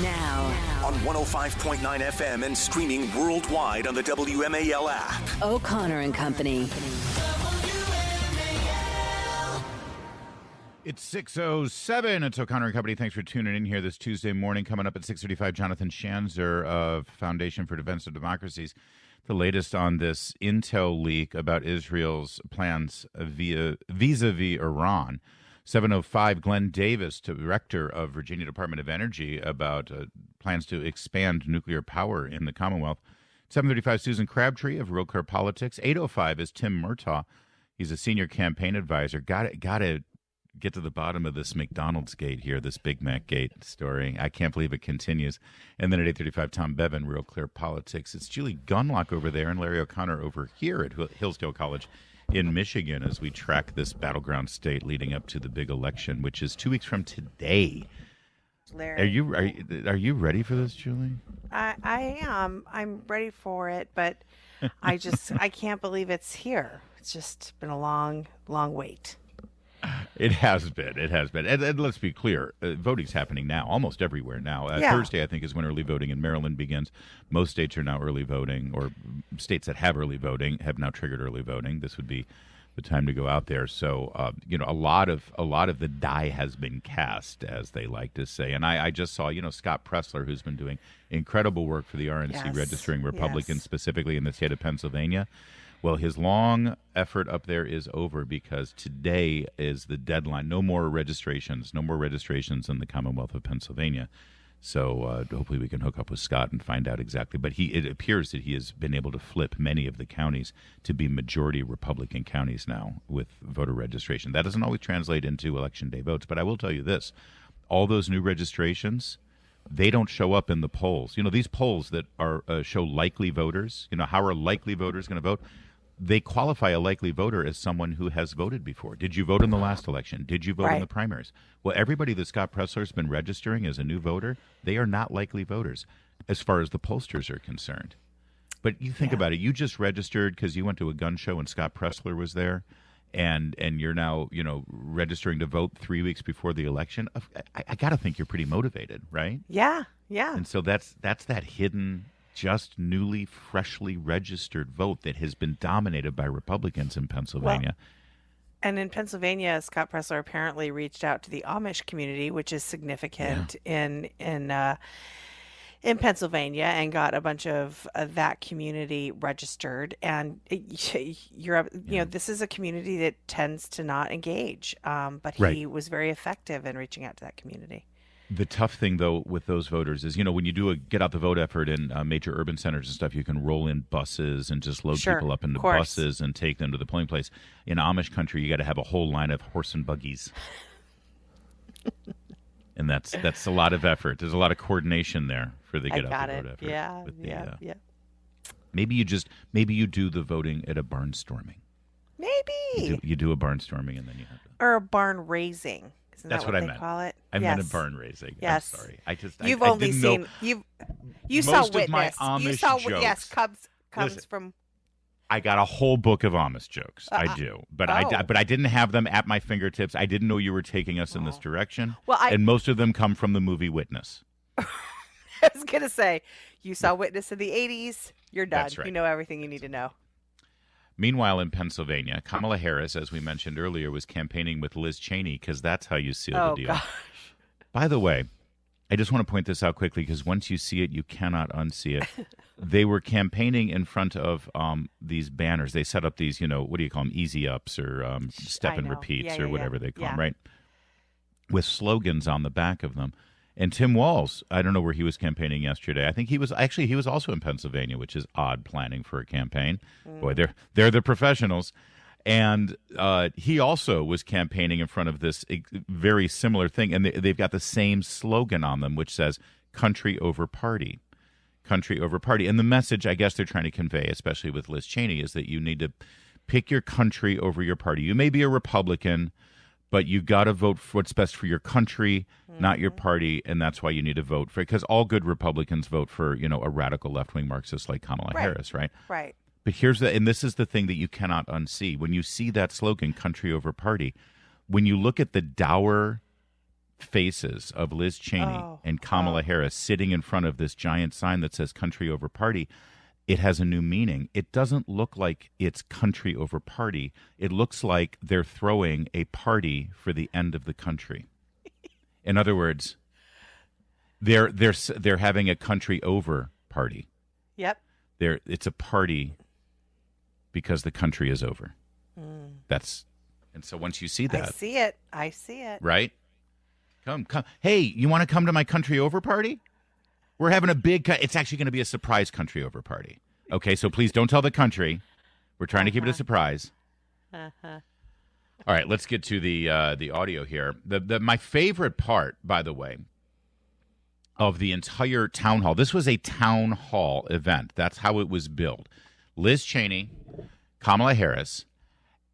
Now. On 105.9 FM and streaming worldwide on the WMAL app. O'Connor and Company. It's 6:07. It's O'Connor and Company. Thanks for tuning in here this Tuesday morning. Coming up at 6:35, Jonathan Schanzer of Foundation for Defense of Democracies. The latest on this intel leak about Israel's plans vis-a-vis Iran. 7:05, Glenn Davis, Director of Virginia Department of Energy, about plans to expand nuclear power in the Commonwealth. 7:35, Susan Crabtree of Real Clear Politics. 8:05 is Tim Murtaugh. He's a senior campaign advisor. Got to get to the bottom of this McDonald's gate here, this Big Mac gate story. I can't believe it continues. And then at 8:35, Tom Bevan, Real Clear Politics. It's Julie Gunlock over there and Larry O'Connor over here at Hillsdale College in Michigan as we track this battleground state leading up to the big election, which is 2 weeks from today. Larry, are you ready for this, Julie? I am. I'm ready for it, but I can't believe it's here. It's just been a long wait. It has been. And let's be clear, voting's happening now, almost everywhere now. Thursday, I think, is when early voting in Maryland begins. Most states are now early voting, or states that have early voting have now triggered early voting. This would be the time to go out there. So, a lot of the die has been cast, as they like to say. And I just saw, Scott Pressler, who's been doing incredible work for the RNC, registering Republicans, specifically in the state of Pennsylvania. Well, his long effort up there is over because today is the deadline. No more registrations in the Commonwealth of Pennsylvania. So hopefully we can hook up with Scott and find out exactly. But it appears that he has been able to flip many of the counties to be majority Republican counties now with voter registration. That doesn't always translate into Election Day votes, but I will tell you this. All those new registrations, they don't show up in the polls. These polls that are show likely voters, how are likely voters going to vote? They qualify a likely voter as someone who has voted before. Did you vote in the last election? Did you vote in the primaries? Well, everybody that Scott Pressler's been registering as a new voter, they are not likely voters as far as the pollsters are concerned. But you think about it. You just registered because you went to a gun show and Scott Pressler was there, and you're now, registering to vote 3 weeks before the election. I got to think you're pretty motivated, right? Yeah. And so that's that hidden, just newly, freshly registered vote that has been dominated by Republicans in Pennsylvania. Well, and in Pennsylvania, Scott Pressler apparently reached out to the Amish community, which is significant in Pennsylvania, and got a bunch of that community registered. And this is a community that tends to not engage, but he was very effective in reaching out to that community. The tough thing, though, with those voters is, when you do a get out the vote effort in major urban centers and stuff, you can roll in buses and just load people up into buses and take them to the polling place. In Amish country, you got to have a whole line of horse and buggies. And that's a lot of effort. There's a lot of coordination there for the get out the vote effort. Yeah. Maybe you do the voting at a barnstorming. Maybe. You do a barnstorming and then you have or a barn raising. Isn't That's that what they I meant. call it? I meant a barn raising. Yes. I'm sorry. You've I only didn't seen know. You saw Most Witness. of my Amish jokes. Yes, comes Listen, from. I got a whole book of Amish jokes. I do, but I didn't have them at my fingertips. I didn't know you were taking us in this direction. Well, and most of them come from the movie Witness. I was gonna say, you saw Witness in the '80s. You're done. That's right. You know everything you need to know. Meanwhile, in Pennsylvania, Kamala Harris, as we mentioned earlier, was campaigning with Liz Cheney because that's how you seal the deal. Gosh. By the way, I just want to point this out quickly because once you see it, you cannot unsee it. They were campaigning in front of these banners. They set up these, what do you call them, easy ups or step and repeats or whatever they call them, right? With slogans on the back of them. And Tim Walz, I don't know where he was campaigning yesterday. I think he was also in Pennsylvania, which is odd planning for a campaign. Boy, they're the professionals. And he also was campaigning in front of this very similar thing. And they've got the same slogan on them, which says country over party. Country over party. And the message I guess they're trying to convey, especially with Liz Cheney, is that you need to pick your country over your party. You may be a Republican, but you got to vote for what's best for your country, not your party, and that's why you need to vote for it. Because all good Republicans vote for, a radical left-wing Marxist like Kamala Harris, right? Right. But and this is the thing that you cannot unsee. When you see that slogan, country over party, when you look at the dour faces of Liz Cheney and Kamala Harris sitting in front of this giant sign that says country over party, it has a new meaning. It doesn't look like it's country over party. It looks like they're throwing a party for the end of the country. In other words, they're having a country over party. Yep. It's a party because the country is over. And so once you see that, I see it. Right? Come. Hey, you want to come to my country over party? We're having a big. It's actually going to be a surprise country over party. Okay, so please don't tell the country. We're trying to keep it a surprise. All right, let's get to the audio here. My favorite part, by the way, of the entire town hall. This was a town hall event. That's how it was billed. Liz Cheney, Kamala Harris,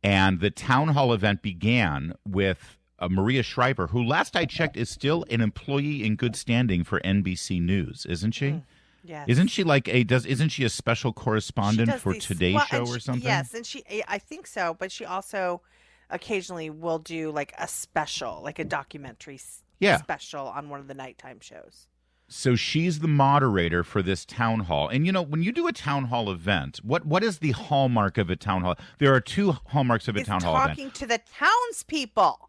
and the town hall event began with Maria Shriver, who last I checked is still an employee in good standing for NBC News, isn't she? Yes. Isn't she isn't she a special correspondent for Today's Show or something? Yes, and I think so, but she also occasionally will do like a special, like a documentary special on one of the nighttime shows. So she's the moderator for this town hall. And, when you do a town hall event, what is the hallmark of a town hall? There are two hallmarks of a town hall event. Talking to the townspeople.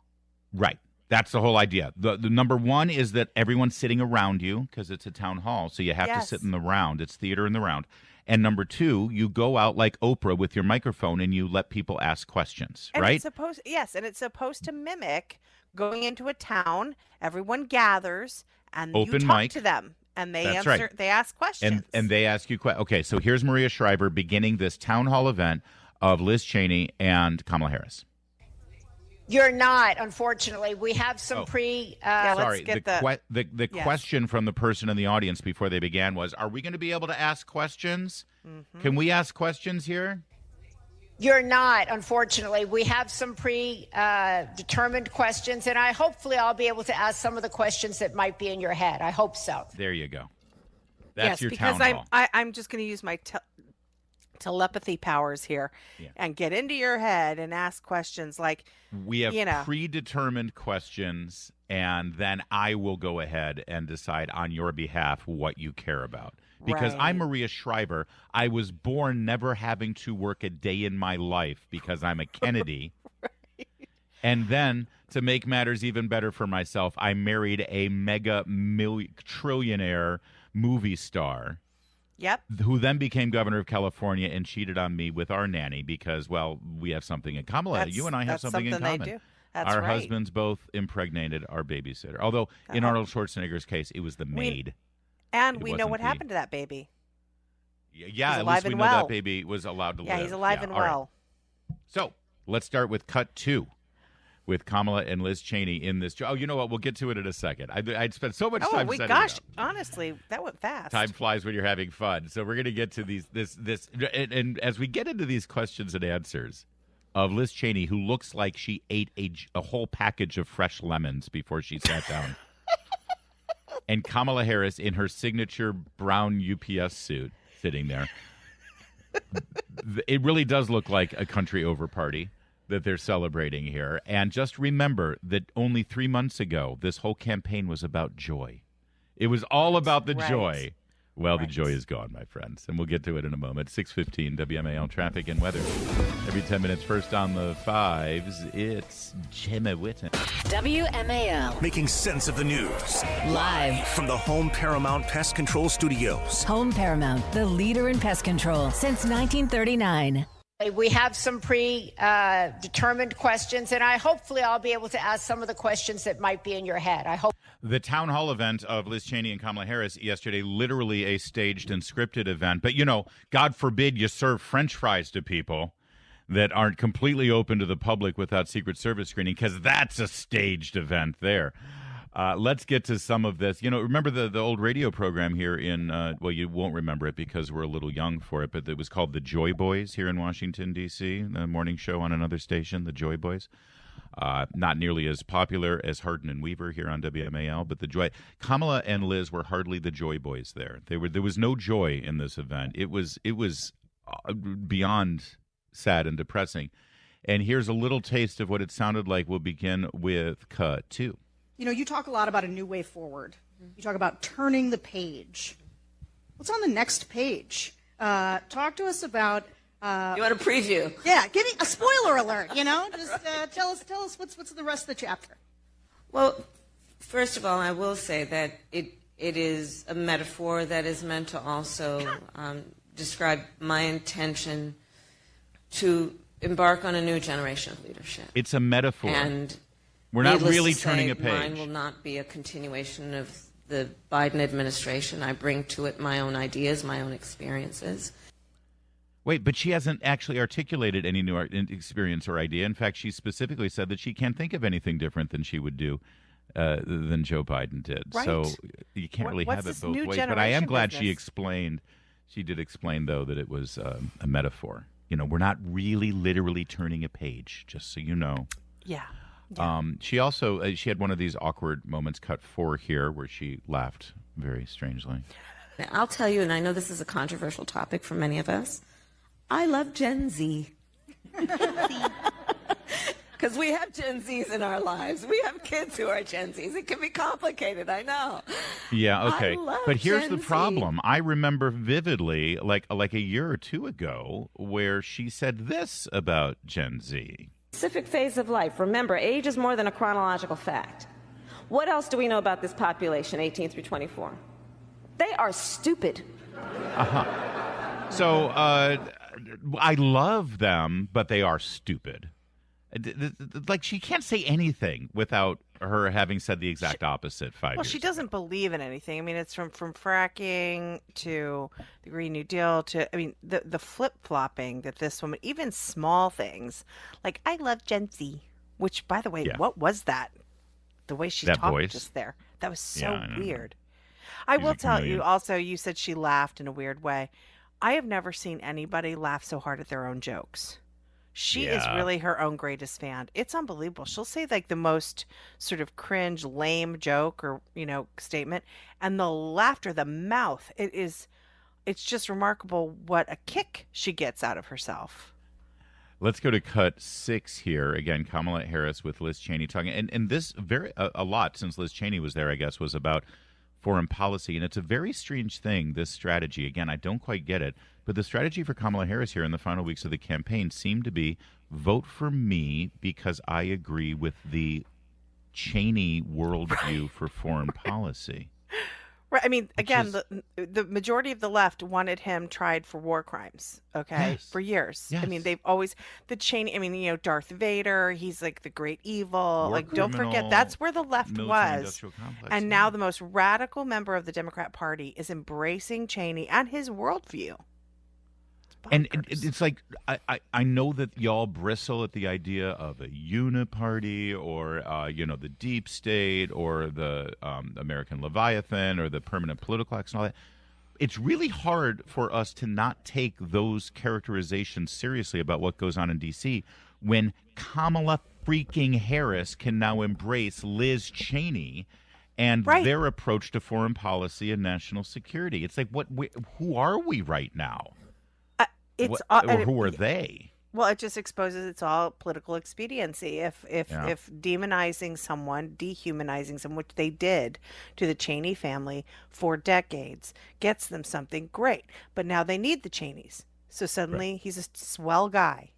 Right. That's the whole idea. The number one is that everyone's sitting around you because it's a town hall. So you have to sit in the round. It's theater in the round. And number two, you go out like Oprah with your microphone and you let people ask questions, and right? It's supposed to mimic going into a town. Everyone gathers and Open you talk mic. To them. And they That's answer. right. They ask questions. And they ask you questions. Okay, so here's Maria Shriver beginning this town hall event of Liz Cheney and Kamala Harris. You're not, unfortunately. We have some Sorry, the question from the person in the audience before they began was, are we going to be able to ask questions? Mm-hmm. Can we ask questions here? You're not, unfortunately. We have some predetermined questions, and hopefully I'll be able to ask some of the questions that might be in your head. I hope so. There you go. That's your because town hall. I'm just going to use my telepathy powers here and get into your head and ask questions like we have predetermined questions, and then I will go ahead and decide on your behalf what you care about. Because I'm Maria Shriver. I was born never having to work a day in my life because I'm a Kennedy. And then, to make matters even better for myself, I married a trillionaire movie star. Yep. Who then became governor of California and cheated on me with our nanny because, well, we have something in common. You and I have something in common. They do. That's our right. husbands both impregnated our babysitter. Although, in Arnold Schwarzenegger's case, it was the maid. And we know what happened to that baby. Yeah, at least we know that baby was allowed to live. Yeah, he's alive and well. Right. So let's start with cut 2 with Kamala and Liz Cheney in this. Oh, you know what? We'll get to it in a second. I'd spent so much time setting it up. Honestly, that went fast. Time flies when you're having fun. So we're going to get to and as we get into these questions and answers of Liz Cheney, who looks like she ate a whole package of fresh lemons before she sat down. And Kamala Harris in her signature brown UPS suit sitting there. It really does look like a country over party that they're celebrating here. And just remember that only 3 months ago, this whole campaign was about joy. It was all about the joy. Well, the joy is gone, my friends. And we'll get to it in a moment. 6:15 WMAL traffic and weather. Every 10 minutes first on the fives, it's Gemma Witten. WMAL. Making sense of the news. Live from the Home Paramount Pest Control Studios. Home Paramount, the leader in pest control since 1939. We have some predetermined questions, and hopefully I'll be able to ask some of the questions that might be in your head. I hope. The town hall event of Liz Cheney and Kamala Harris yesterday, literally a staged and scripted event. But, God forbid you serve French fries to people that aren't completely open to the public without Secret Service screening, because that's a staged event there. Let's get to some of this. Remember the old radio program here in, well, you won't remember it because we're a little young for it, but it was called The Joy Boys here in Washington, D.C., the morning show on another station, The Joy Boys. Not nearly as popular as Hardin and Weaver here on WMAL, but the joy. Kamala and Liz were hardly the joy boys there. There was no joy in this event. It was beyond sad and depressing. And here's a little taste of what it sounded like. We'll begin with cut 2. You talk a lot about a new way forward. You talk about turning the page. What's on the next page? Talk to us about... you want a preview? Yeah, give me a spoiler alert, Just tell us what's the rest of the chapter. Well, first of all, I will say that it is a metaphor that is meant to also describe my intention to embark on a new generation of leadership. It's a metaphor. And we're not really turning a page. Mine will not be a continuation of the Biden administration. I bring to it my own ideas, my own experiences. Wait, but she hasn't actually articulated any new experience or idea. In fact, she specifically said that she can't think of anything different than she would do than Joe Biden did. Right. So you can't really have it both ways. But I am glad she explained. She did explain, though, that it was a metaphor. We're not really literally turning a page, just so you know. Yeah. She also she had one of these awkward moments, cut 4 here, where she laughed very strangely. Now, I'll tell you, and I know this is a controversial topic for many of us, I love Gen Z. Because we have Gen Zs in our lives. We have kids who are Gen Zs. It can be complicated, I know. Yeah, okay. But here's Gen the Z. problem. I remember vividly, like a year or two ago, where she said this about Gen Z. Specific phase of life. Remember, age is more than a chronological fact. What else do we know about this population, 18 through 24? They are stupid. So I love them, but they are stupid. Like, she can't say anything without her having said the exact opposite 5 years Well, she doesn't believe in anything. I mean, it's from fracking to the Green New Deal to, the flip-flopping that this woman, even small things, like, I love Gen Z, which, by the way, What was that? The way she talked voice? Just there. That was so Yeah, weird. I will tell you, also, you said she laughed in a weird way. I have never seen anybody laugh so hard at their own jokes. She is really her own greatest fan. It's unbelievable. She'll say like the most sort of cringe, lame joke or, statement, and the laughter, the mouth, it's just remarkable what a kick she gets out of herself. Let's go to cut 6 here. Again, Kamala Harris with Liz Cheney talking. And this a lot, since Liz Cheney was there, I guess, was about foreign policy. And it's a very strange thing, this strategy. Again, I don't quite get it. But the strategy for Kamala Harris here in the final weeks of the campaign seemed to be vote for me because I agree with the Cheney worldview for foreign policy. Right. I mean, again, the majority of the left wanted him tried for war crimes, for years. Yes. I mean, they've always, the Cheney, Darth Vader, he's like the great evil. War don't forget, that's where the left was. And now the most radical member of the Democrat Party is embracing Cheney and his worldview. And it's like, I know that y'all bristle at the idea of a uniparty or, the deep state or the American Leviathan or the permanent political acts and all that. It's really hard for us to not take those characterizations seriously about what goes on in D.C. when Kamala freaking Harris can now embrace Liz Cheney and their approach to foreign policy and national security. It's like, who are we right now? Who are they? Well, it just exposes it's all political expediency. If demonizing someone, dehumanizing someone, which they did to the Cheney family for decades, gets them something, great. But now they need the Cheneys. So suddenly he's a swell guy.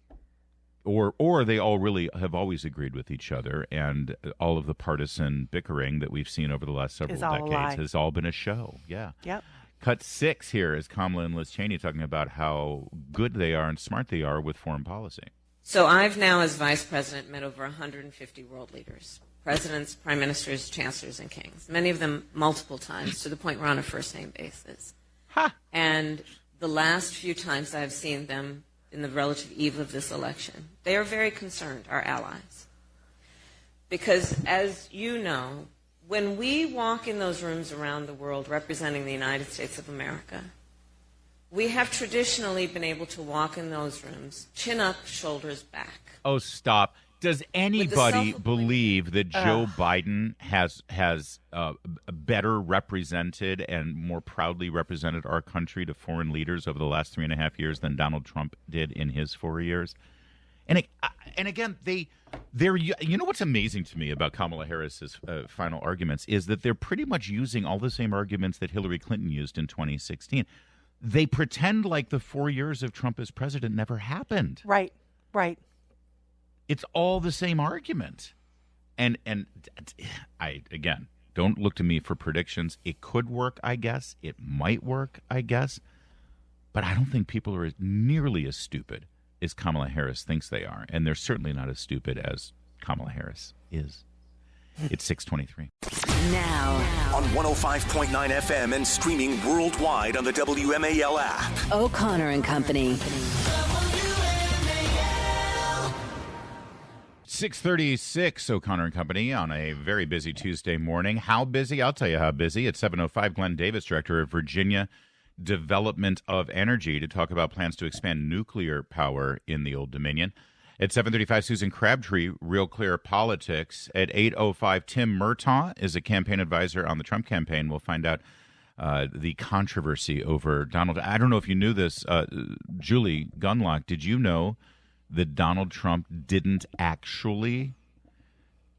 Or they all really have always agreed with each other, and all of the partisan bickering that we've seen over the last several decades has all been a show. Yeah. Yep. Cut 6 here is Kamala and Liz Cheney talking about how good they are and smart they are with foreign policy. So I've now, as vice president, met over 150 world leaders, presidents, prime ministers, chancellors, and kings, many of them multiple times, to the point we're on a first-name basis. And the last few times I've seen them in the relative eve of this election, they are very concerned, our allies. Because, as you know, when we walk in those rooms around the world representing the United States of America, we have traditionally been able to walk in those rooms, chin up, shoulders back. Oh, stop. Does anybody believe that Joe Biden has better represented and more proudly represented our country to foreign leaders over the last 3.5 years than Donald Trump did in his 4 years? And And again, they're you know what's amazing to me about Kamala Harris's final arguments is that they're pretty much using all the same arguments that Hillary Clinton used in 2016. They pretend like the 4 years of Trump as president never happened. Right. It's all the same argument. And I, again, don't look to me for predictions. It could work, I guess. It might work, I guess. But I don't think people are nearly as stupid as Kamala Harris thinks they are. And they're certainly not as stupid as Kamala Harris is. It's 6:23. Now. On 105.9 FM and streaming worldwide on the WMAL app. O'Connor and Company. 6:36, O'Connor and Company on a very busy Tuesday morning. How busy? I'll tell you how busy. At 7:05, Glenn Davis, Director of Virginia Development of Energy, to talk about plans to expand nuclear power in the Old Dominion. At 7:35, Susan Crabtree, Real Clear Politics. At 8:05, Tim Murtaugh is a campaign advisor on the Trump campaign. We'll find out the controversy over Donald. I don't know if you knew this, Julie Gunlock. Did you know that Donald Trump didn't actually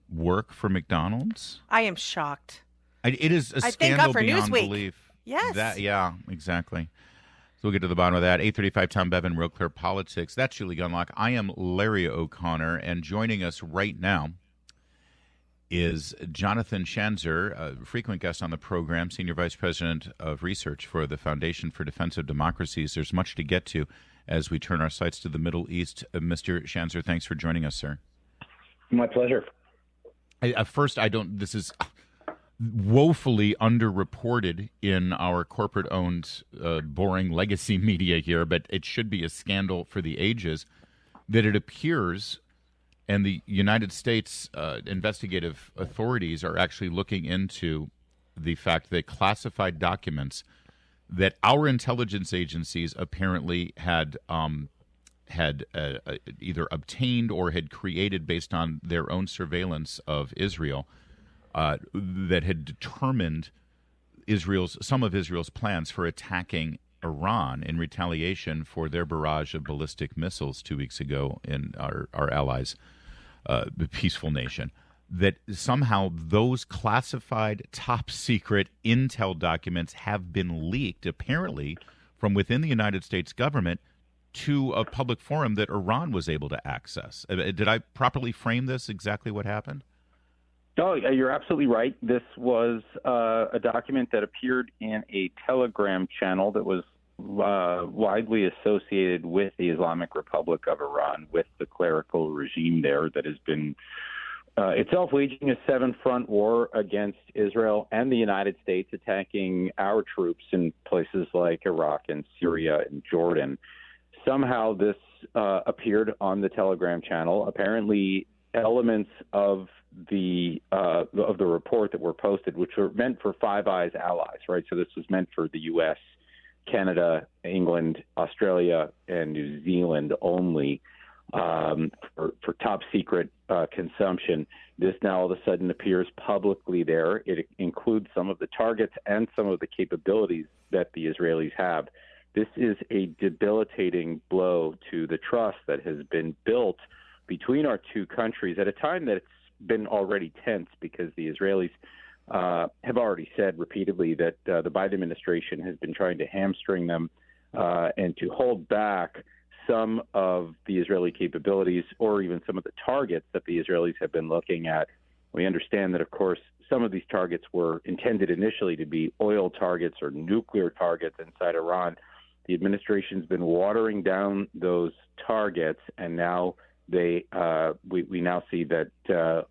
work for McDonald's? I am shocked. It is a scandal beyond belief. Yes. Yeah, exactly. So we'll get to the bottom of that. 8:35, Tom Bevan, Real Clear Politics. That's Julie Gunlock. I am Larry O'Connor, and joining us right now is Jonathan Schanzer, a frequent guest on the program, Senior Vice President of Research for the Foundation for Defense of Democracies. There's much to get to as we turn our sights to the Middle East. Mr. Schanzer, thanks for joining us, sir. My pleasure. This is woefully underreported in our corporate-owned, boring legacy media here, but it should be a scandal for the ages that it appears, and the United States investigative authorities are actually looking into the fact that classified documents that our intelligence agencies apparently had either obtained or had created based on their own surveillance of Israel, that had determined some of Israel's plans for attacking Iran in retaliation for their barrage of ballistic missiles 2 weeks ago in our allies, the peaceful nation. That somehow those classified, top-secret intel documents have been leaked, apparently, from within the United States government to a public forum that Iran was able to access. Did I properly frame this, exactly what happened? No, you're absolutely right. This was a document that appeared in a Telegram channel that was widely associated with the Islamic Republic of Iran, with the clerical regime there that has been itself waging a seven-front war against Israel and the United States, attacking our troops in places like Iraq and Syria and Jordan. Somehow this appeared on the Telegram channel. Apparently, elements of the report that were posted, which were meant for Five Eyes allies, right? So this was meant for the U.S., Canada, England, Australia, and New Zealand only, for top secret consumption. This now all of a sudden appears publicly there. It includes some of the targets and some of the capabilities that the Israelis have. This is a debilitating blow to the trust that has been built between our two countries at a time that it's been already tense, because the Israelis have already said repeatedly that the Biden administration has been trying to hamstring them and to hold back some of the Israeli capabilities, or even some of the targets that the Israelis have been looking at. We understand that, of course, some of these targets were intended initially to be oil targets or nuclear targets inside Iran. The administration's been watering down those targets, and now we now see that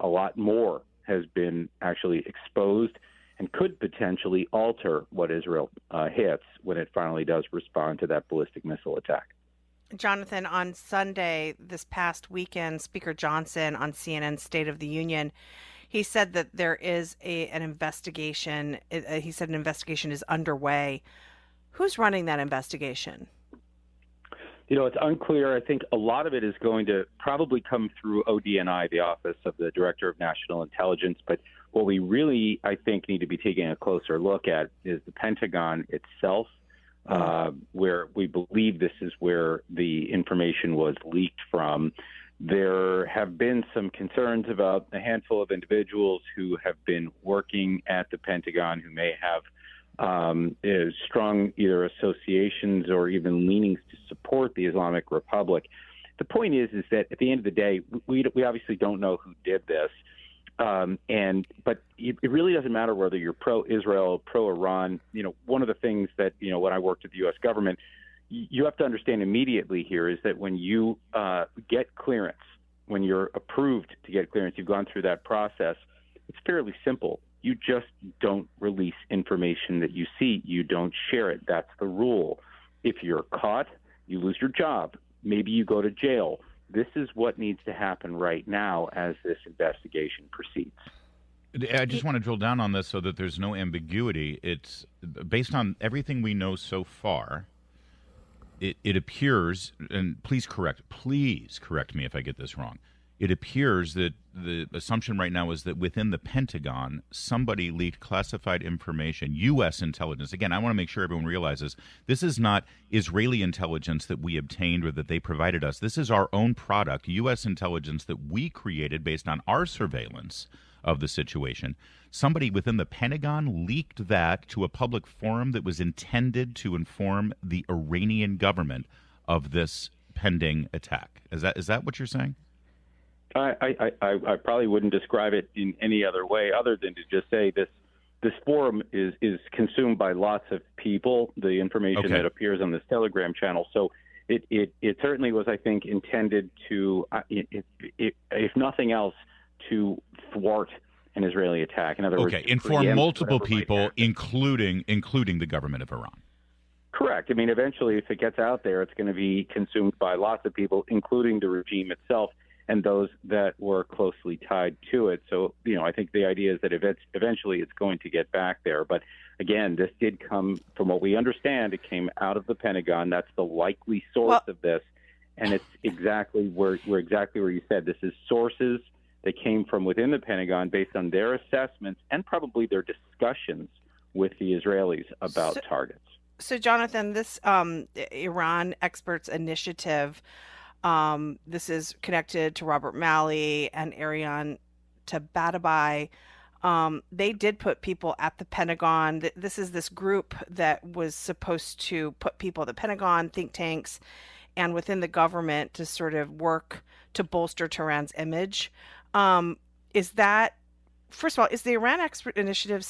a lot more has been actually exposed and could potentially alter what Israel hits when it finally does respond to that ballistic missile attack. Jonathan, on Sunday, this past weekend, Speaker Johnson on CNN's State of the Union, he said that there is an investigation. He said an investigation is underway. Who's running that investigation? You know, it's unclear. I think a lot of it is going to probably come through ODNI, the Office of the Director of National Intelligence. But what we really, I think, need to be taking a closer look at is the Pentagon itself, where we believe this is where the information was leaked from. There have been some concerns about a handful of individuals who have been working at the Pentagon who may have strong either associations or even leanings to support the Islamic Republic. The point is that at the end of the day, we obviously don't know who did this, but it really doesn't matter whether you're pro-Israel, pro-Iran. One of the things that when I worked at the U.S. government, you have to understand immediately here is that when you get clearance, when you're approved to get clearance, you've gone through that process, it's fairly simple. You just don't release information that you see. You don't share it. That's the rule. If you're caught, you lose your job. Maybe you go to jail. This is what needs to happen right now as this investigation proceeds. I just want to drill down on this so that there's no ambiguity. It's based on everything we know so far. It appears, and please correct me if I get this wrong. It appears that the assumption right now is that within the Pentagon, somebody leaked classified information, U.S. intelligence. Again, I want to make sure everyone realizes this is not Israeli intelligence that we obtained or that they provided us. This is our own product, U.S. intelligence that we created based on our surveillance of the situation. Somebody within the Pentagon leaked that to a public forum that was intended to inform the Iranian government of this pending attack. Is that what you're saying? I probably wouldn't describe it in any other way other than to just say this forum is consumed by lots of people, the information that appears on this Telegram channel. So it certainly was, I think, intended to, if nothing else, to thwart an Israeli attack. In other words, inform multiple people, including the government of Iran. Correct. I mean, eventually, if it gets out there, it's going to be consumed by lots of people, including the regime itself and those that were closely tied to it. So, I think the idea is that eventually it's going to get back there. But again, this did come, from what we understand, it came out of the Pentagon. That's the likely source of this. And it's exactly where you said. This is sources that came from within the Pentagon based on their assessments and probably their discussions with the Israelis about targets. So, Jonathan, this Iran Experts Initiative, this is connected to Robert Malley and Ariane Tabatabai. They did put people at the Pentagon. This is this group that was supposed to put people at the Pentagon, think tanks, and within the government to sort of work to bolster Tehran's image. Is that, first of all, is the Iran Expert Initiative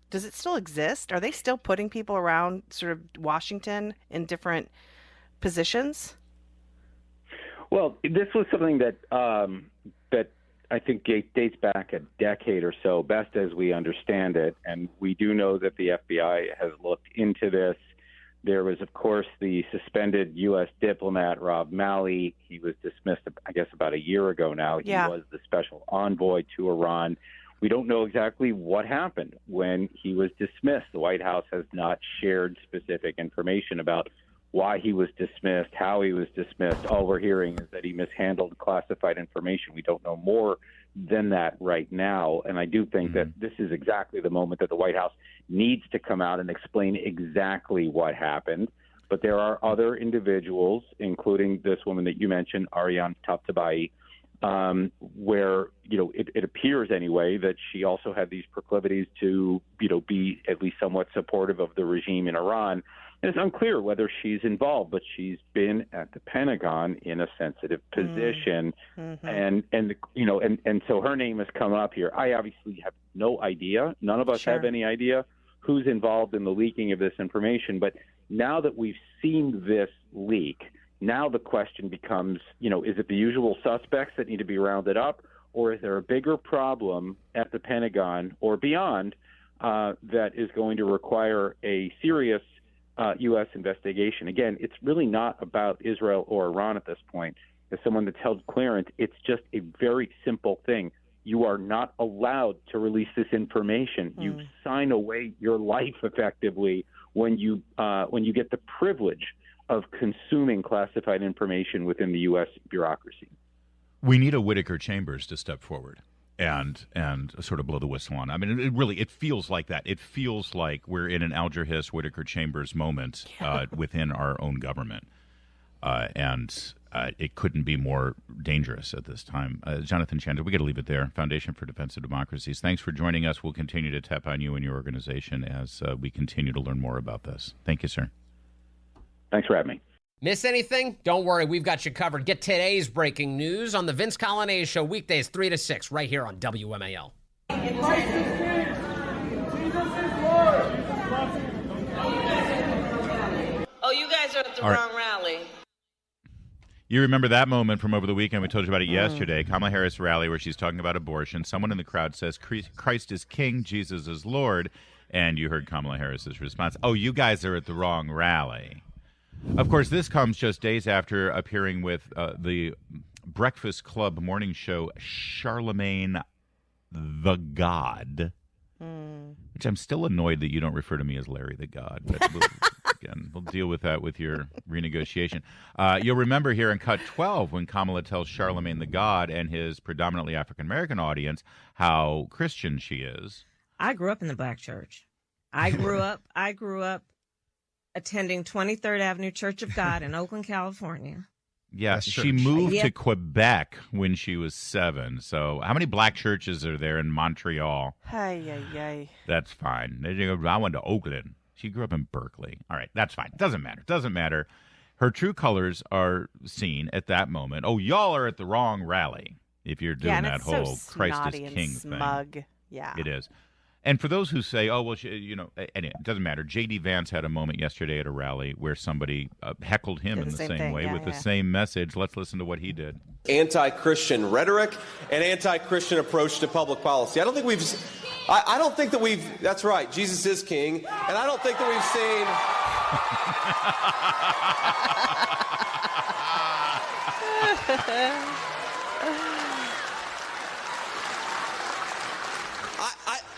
does it still exist? Are they still putting people around sort of Washington in different positions? Well, this was something that I think dates back a decade or so, best as we understand it. And we do know that the FBI has looked into this. There was, of course, the suspended U.S. diplomat, Rob Malley. He was dismissed, I guess, about a year ago now. He was the special envoy to Iran. We don't know exactly what happened when he was dismissed. The White House has not shared specific information about why he was dismissed, how he was dismissed. All we're hearing is that he mishandled classified information. We don't know more than that right now. And I do think that this is exactly the moment that the White House needs to come out and explain exactly what happened. But there are other individuals, including this woman that you mentioned, Ariane Tabatabai, where, it appears anyway that she also had these proclivities to, be at least somewhat supportive of the regime in Iran. And it's unclear whether she's involved, but she's been at the Pentagon in a sensitive position. And so her name has come up here. I obviously have no idea. None of us have any idea who's involved in the leaking of this information. But now that we've seen this leak, now the question becomes, is it the usual suspects that need to be rounded up, or is there a bigger problem at the Pentagon or beyond that is going to require a serious U.S. investigation? Again, it's really not about Israel or Iran at this point. As someone that's held clearance, it's just a very simple thing. You are not allowed to release this information. You sign away your life effectively when you get the privilege of consuming classified information within the U.S. bureaucracy. We need a Whittaker Chambers to step forward and sort of blow the whistle on. I mean, it feels like that. It feels like we're in an Alger Hiss, Whittaker Chambers moment within our own government. and it couldn't be more dangerous at this time. Jonathan Schanzer, we got to leave it there. Foundation for Defense of Democracies. Thanks for joining us. We'll continue to tap on you and your organization as we continue to learn more about this. Thank you, sir. Thanks for having me. Miss anything? Don't worry, we've got you covered. Get today's breaking news on the Vince Colonnese Show, weekdays 3 to 6, right here on WMAL. Oh, you guys are at the wrong rally. You remember that moment from over the weekend. We told you about it yesterday. Kamala Harris rally where she's talking about abortion. Someone in the crowd says, Christ is king, Jesus is Lord. And you heard Kamala Harris's response, oh, you guys are at the wrong rally. Of course, this comes just days after appearing with the Breakfast Club morning show, Charlemagne the God, which I'm still annoyed that you don't refer to me as Larry the God. But we'll deal with that with your renegotiation. You'll remember here in Cut 12 when Kamala tells Charlemagne the God and his predominantly African-American audience how Christian she is. I grew up in the black church. I grew up attending 23rd Avenue Church of God in Oakland, California. Yeah, she moved to Quebec when she was 7. So how many black churches are there in Montreal? That's fine. I went to Oakland. She grew up in Berkeley. All right, that's fine. Doesn't matter. Her true colors are seen at that moment. Oh, y'all are at the wrong rally if you're doing that whole Christ is King thing. Yeah, it is. And for those who say, oh, well, and it doesn't matter. J.D. Vance had a moment yesterday at a rally where somebody heckled him in the same way with the same message. Let's listen to what he did. Anti-Christian rhetoric and anti-Christian approach to public policy. I don't think we've, that's right, Jesus is king. And I don't think that we've seen...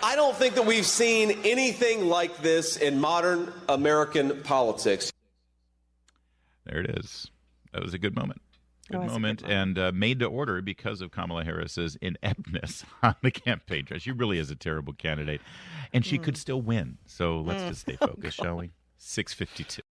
I don't think that we've seen anything like this in modern American politics. There it is. That was a good moment. Good moment, and made to order because of Kamala Harris's ineptness on the campaign trail. She really is a terrible candidate, and she could still win. So let's just stay focused, shall we? 6:52.